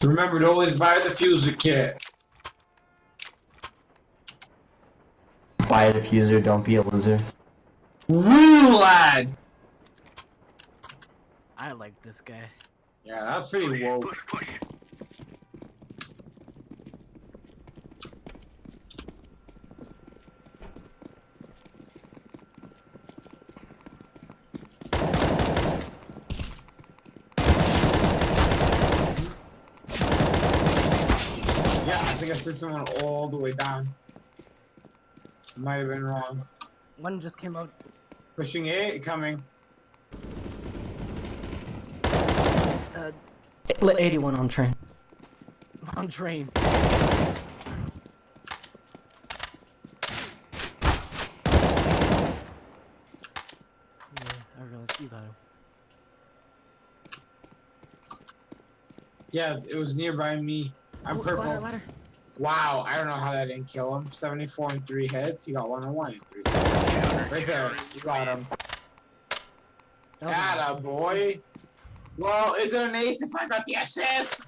Remember to always buy the fuser kit. Buy a diffuser, don't be a loser. Woo, lad! I like this guy. Yeah, that's pretty woke. Yeah, I think I see someone all the way down. Might have been wrong. One just came out. Pushing A, coming. 81 on train. On train. Yeah, I realized you got him. Yeah, it was nearby me. I'm Ooh, purple. Ladder. Wow, I don't know how that didn't kill him. 74 and 3 hits. He got 1 on 1 and 3 hits. Right there. You got him. That was Atta boy. Well, is it an ace if I got the assist?